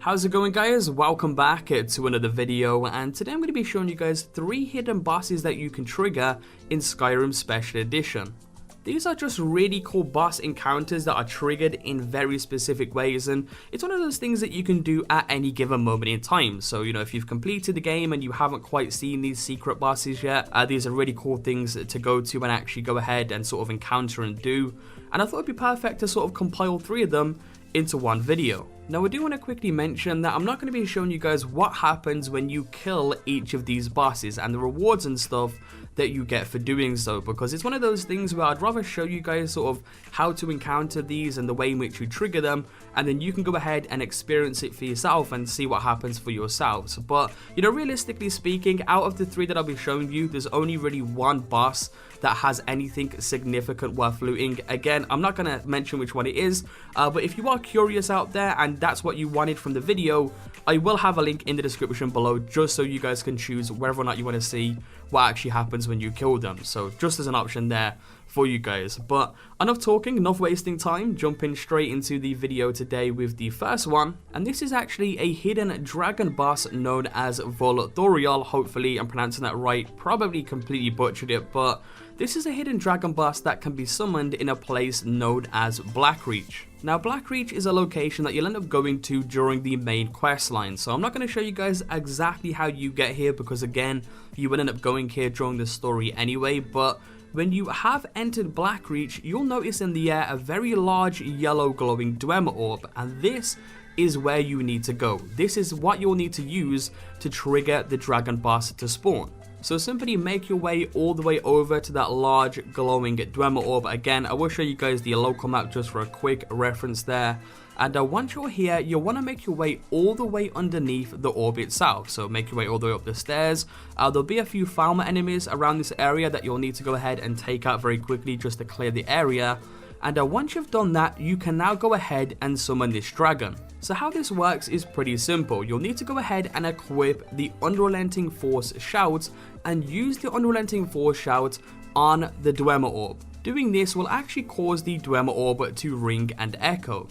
How's it going, guys? Welcome back to another video, and today I'm going to be showing you guys 3 hidden bosses that you can trigger in Skyrim Special Edition. These are just really cool boss encounters that are triggered in very specific ways, and it's one of those things that you can do at any given moment in time. So, if you've completed the game and you haven't quite seen these secret bosses yet, these are really cool things to go to and actually go ahead and sort of encounter and do. And I thought it'd be perfect to sort of compile 3 of them into one video. Now, I do want to quickly mention that I'm not going to be showing you guys what happens when you kill each of these bosses and the rewards and stuff that you get for doing so, because it's one of those things where I'd rather show you guys sort of how to encounter these and the way in which you trigger them, and then you can go ahead and experience it for yourself and see what happens for yourselves. But realistically speaking, out of the 3 that I'll be showing you, there's only really one boss that has anything significant worth looting. Again, I'm not going to mention which one it is, but if you are curious out there and that's what you wanted from the video, I will have a link in the description below just so you guys can choose whether or not you want to see what actually happens when you kill them. So just as an option there for you guys. But enough talking, enough wasting time, jumping straight into the video today with the first one. And this is actually a hidden dragon boss known as Volthorial. Hopefully I'm pronouncing that right, probably completely butchered it, but this is a hidden dragon boss that can be summoned in a place known as Blackreach. Now, Blackreach is a location that you'll end up going to during the main quest line, so I'm not going to show you guys exactly how you get here because, again, you will end up going here during the story anyway. But when you have entered Blackreach, you'll notice in the air a very large yellow glowing Dwemer orb, and this is where you need to go. This is what you'll need to use to trigger the dragon boss to spawn. So simply make your way all the way over to that large glowing Dwemer orb. Again, I will show you guys the local map just for a quick reference there. And once you're here, you'll want to make your way all the way underneath the orb itself. So make your way all the way up the stairs. There'll be a few farmer enemies around this area that you'll need to go ahead and take out very quickly just to clear the area. And once you've done that, you can now go ahead and summon this dragon. So how this works is pretty simple. You'll need to go ahead and equip the Unrelenting Force Shout and use the Unrelenting Force Shout on the Dwemer orb. Doing this will actually cause the Dwemer orb to ring and echo.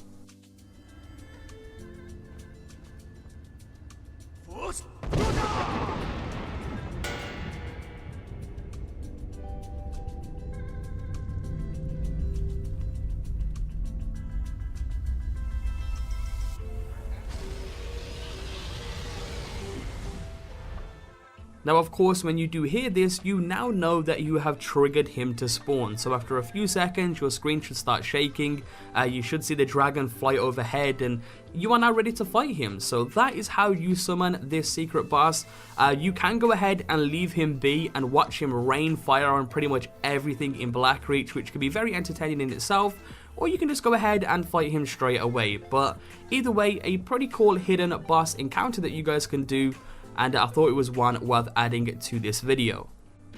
Now, of course, when you do hear this, you now know that you have triggered him to spawn. So after a few seconds, your screen should start shaking, you should see the dragon fly overhead, and you are now ready to fight him. So that is how you summon this secret boss. You can go ahead and leave him be and watch him rain fire on pretty much everything in Blackreach, which can be very entertaining in itself. Or you can just go ahead and fight him straight away. But either way, a pretty cool hidden boss encounter that you guys can do, and I thought it was one worth adding to this video.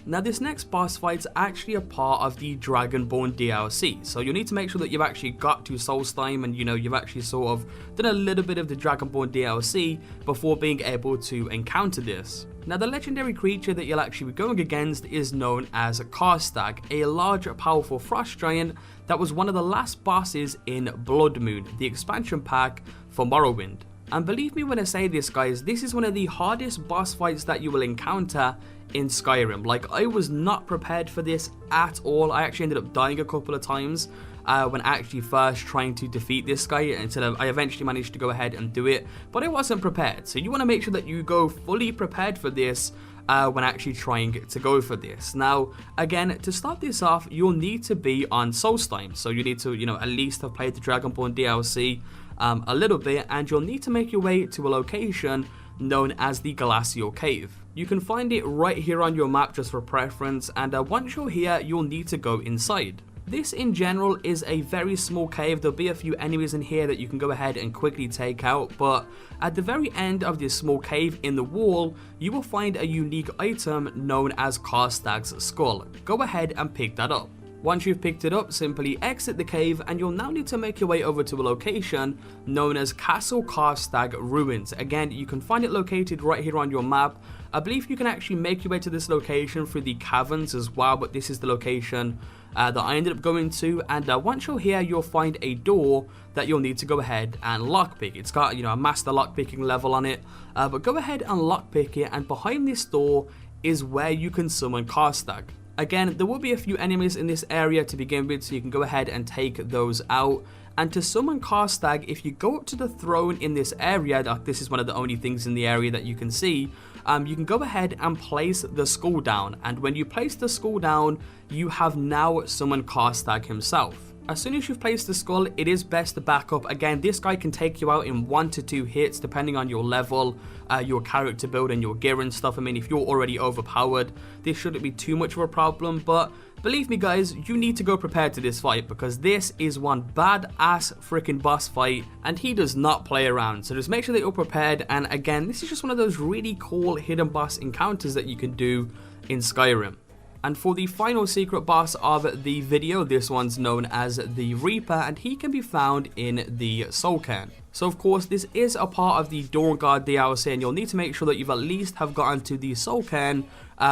Now, this next boss fight's actually a part of the Dragonborn DLC, so you'll need to make sure that you've actually got to Solstheim and you've actually sort of done a little bit of the Dragonborn DLC before being able to encounter this. Now, the legendary creature that you'll actually be going against is known as Carstack, a large powerful frost giant that was one of the last bosses in Blood Moon, the expansion pack for Morrowind. And believe me when I say this, guys, this is one of the hardest boss fights that you will encounter in Skyrim. Like, I was not prepared for this at all. I actually ended up dying a couple of times when actually first trying to defeat this guy, until I eventually managed to go ahead and do it, but I wasn't prepared. So you want to make sure that you go fully prepared for this when actually trying to go for this. Now, again, to start this off, you'll need to be on Solstheim. So you need to, at least have played the Dragonborn DLC a little bit, and you'll need to make your way to a location known as the Glacial Cave. You can find it right here on your map just for preference, and once you're here, you'll need to go inside. This in general is a very small cave. There'll be a few enemies in here that you can go ahead and quickly take out, but at the very end of this small cave in the wall, you will find a unique item known as Carstack's skull. Go ahead and pick that up. Once you've picked it up, simply exit the cave and you'll now need to make your way over to a location known as Castle Carstack Ruins. Again, you can find it located right here on your map. I believe you can actually make your way to this location through the caverns as well, but this is the location that I ended up going to. And once you're here, you'll find a door that you'll need to go ahead and lockpick. It's got, a master lockpicking level on it, but go ahead and lockpick it, and behind this door is where you can summon Carstack. Again, there will be a few enemies in this area to begin with, so you can go ahead and take those out. And to summon Carstack, if you go up to the throne in this area, this is one of the only things in the area that you can see, you can go ahead and place the skull down. And when you place the skull down, you have now summoned Carstack himself. As soon as you've placed the skull, it is best to back up. Again, this guy can take you out in 1 to 2 hits depending on your level, your character build and your gear and stuff. I mean, if you're already overpowered, this shouldn't be too much of a problem, but believe me guys, you need to go prepared to this fight because this is one badass freaking boss fight and he does not play around. So just make sure that you're prepared, and again, this is just one of those really cool hidden boss encounters that you can do in Skyrim. And for the final secret boss of the video, this one's known as the Reaper, and he can be found in the Soul Cairn. So of course, this is a part of the Dawn Guard DLC, and you'll need to make sure that you've at least have gotten to the Soul Cairn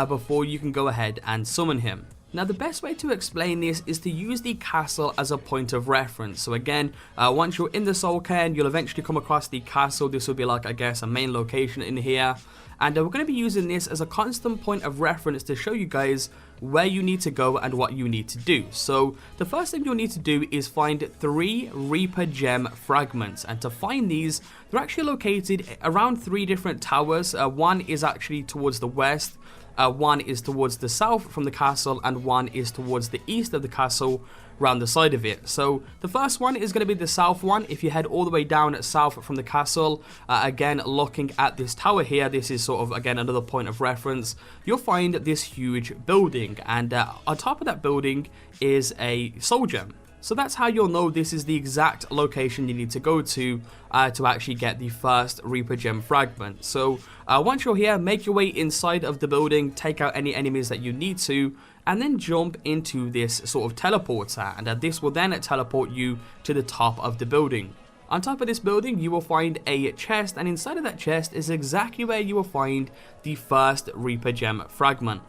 before you can go ahead and summon him. Now, the best way to explain this is to use the castle as a point of reference. So again, once you're in the Soul Cairn, you'll eventually come across the castle. This will be like, I guess, a main location in here. And we're going to be using this as a constant point of reference to show you guys where you need to go and what you need to do. So the first thing you'll need to do is find 3 Reaper Gem fragments. And to find these, they're actually located around 3 different towers. One is actually towards the west. One is towards the south from the castle, and one is towards the east of the castle around the side of it. So the first one is going to be the south one. If you head all the way down south from the castle, again looking at this tower here, this is sort of again another point of reference. You'll find this huge building, and on top of that building is a soul gem. So that's how you'll know this is the exact location you need to go to actually get the first Reaper Gem fragment. So once you're here, make your way inside of the building, take out any enemies that you need to, and then jump into this sort of teleporter, and this will then teleport you to the top of the building. On top of this building, you will find a chest, and inside of that chest is exactly where you will find the first Reaper Gem fragment.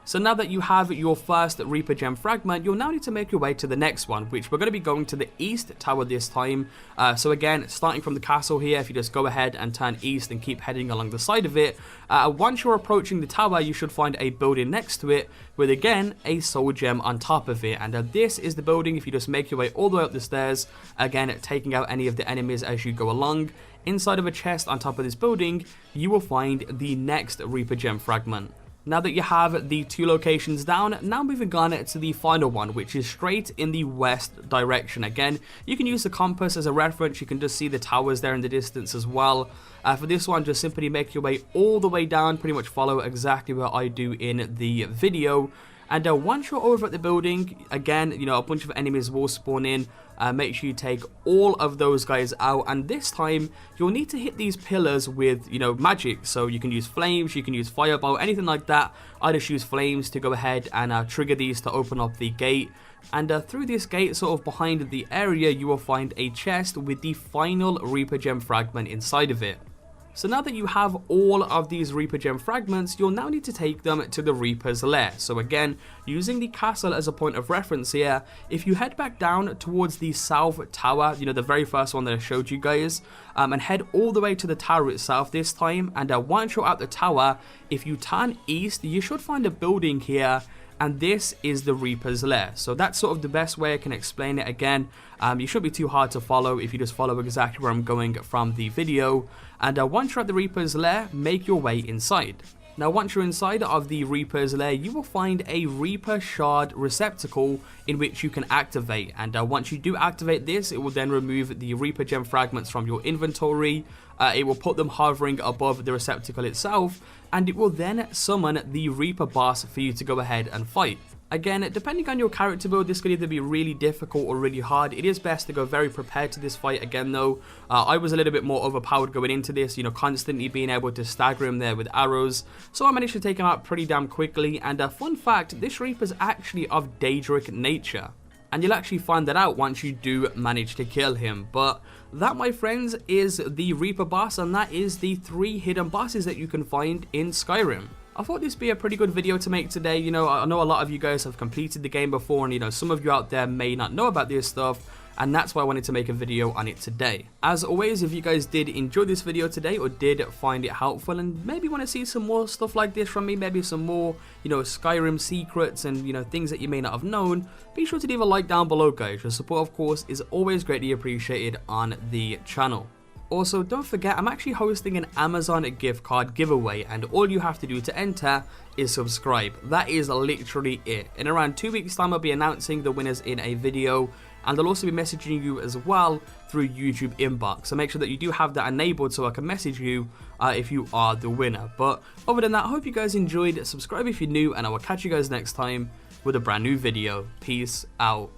So now that you have your first Reaper Gem fragment, you'll now need to make your way to the next one, which we're going to be going to the east tower this time. So again, starting from the castle here, if you just go ahead and turn east and keep heading along the side of it, once you're approaching the tower, you should find a building next to it with, again, a soul gem on top of it. And this is the building. If you just make your way all the way up the stairs, again, taking out any of the enemies as you go along, inside of a chest on top of this building, you will find the next Reaper Gem fragment. Now that you have the 2 locations down, now moving on to the final one, which is straight in the west direction. Again, you can use the compass as a reference. You can just see the towers there in the distance as well. For this one, just simply make your way all the way down, pretty much follow exactly what I do in the video. And once you're over at the building, again, a bunch of enemies will spawn in. Make sure you take all of those guys out, and this time you'll need to hit these pillars with, magic. So you can use flames, you can use fireball, anything like that. I just use flames to go ahead and trigger these to open up the gate. And through this gate, sort of behind the area, you will find a chest with the final Reaper Gem fragment inside of it. So now that you have all of these Reaper Gem fragments, you'll now need to take them to the Reaper's lair. So again, using the castle as a point of reference here, if you head back down towards the south tower, the very first one that I showed you guys, and head all the way to the tower itself this time, and once you're at the tower, if you turn east, you should find a building here, and this is the Reaper's lair. So that's sort of the best way I can explain it. Again, you shouldn't be too hard to follow if you just follow exactly where I'm going from the video. And once you're at the Reaper's lair, make your way inside. Now once you're inside of the Reaper's lair, you will find a Reaper Shard receptacle in which you can activate, and once you do activate this, it will then remove the Reaper Gem fragments from your inventory. It will put them hovering above the receptacle itself, and it will then summon the Reaper boss for you to go ahead and fight. Again, depending on your character build, this could either be really difficult or really hard. It is best to go very prepared to this fight. Again though, I was a little bit more overpowered going into this, you know, constantly being able to stagger him there with arrows. So I managed to take him out pretty damn quickly. And fun fact, this Reaper's actually of Daedric nature. And you'll actually find that out once you do manage to kill him. But that, my friends, is the Reaper boss, and that is the 3 hidden bosses that you can find in Skyrim. I thought this would be a pretty good video to make today. You know, I know a lot of you guys have completed the game before, and you know, some of you out there may not know about this stuff, and that's why I wanted to make a video on it today. As always, if you guys did enjoy this video today or did find it helpful and maybe want to see some more stuff like this from me, maybe some more, you know, Skyrim secrets and, you know, things that you may not have known, be sure to leave a like down below, guys. Your support, of course, is always greatly appreciated on the channel. Also, don't forget, I'm actually hosting an Amazon gift card giveaway, and all you have to do to enter is subscribe. That is literally it. In around 2 weeks time, I'll be announcing the winners in a video, and I'll also be messaging you as well through YouTube inbox. So make sure that you do have that enabled so I can message you if you are the winner. But other than that, I hope you guys enjoyed. Subscribe if you're new, and I will catch you guys next time with a brand new video. Peace out.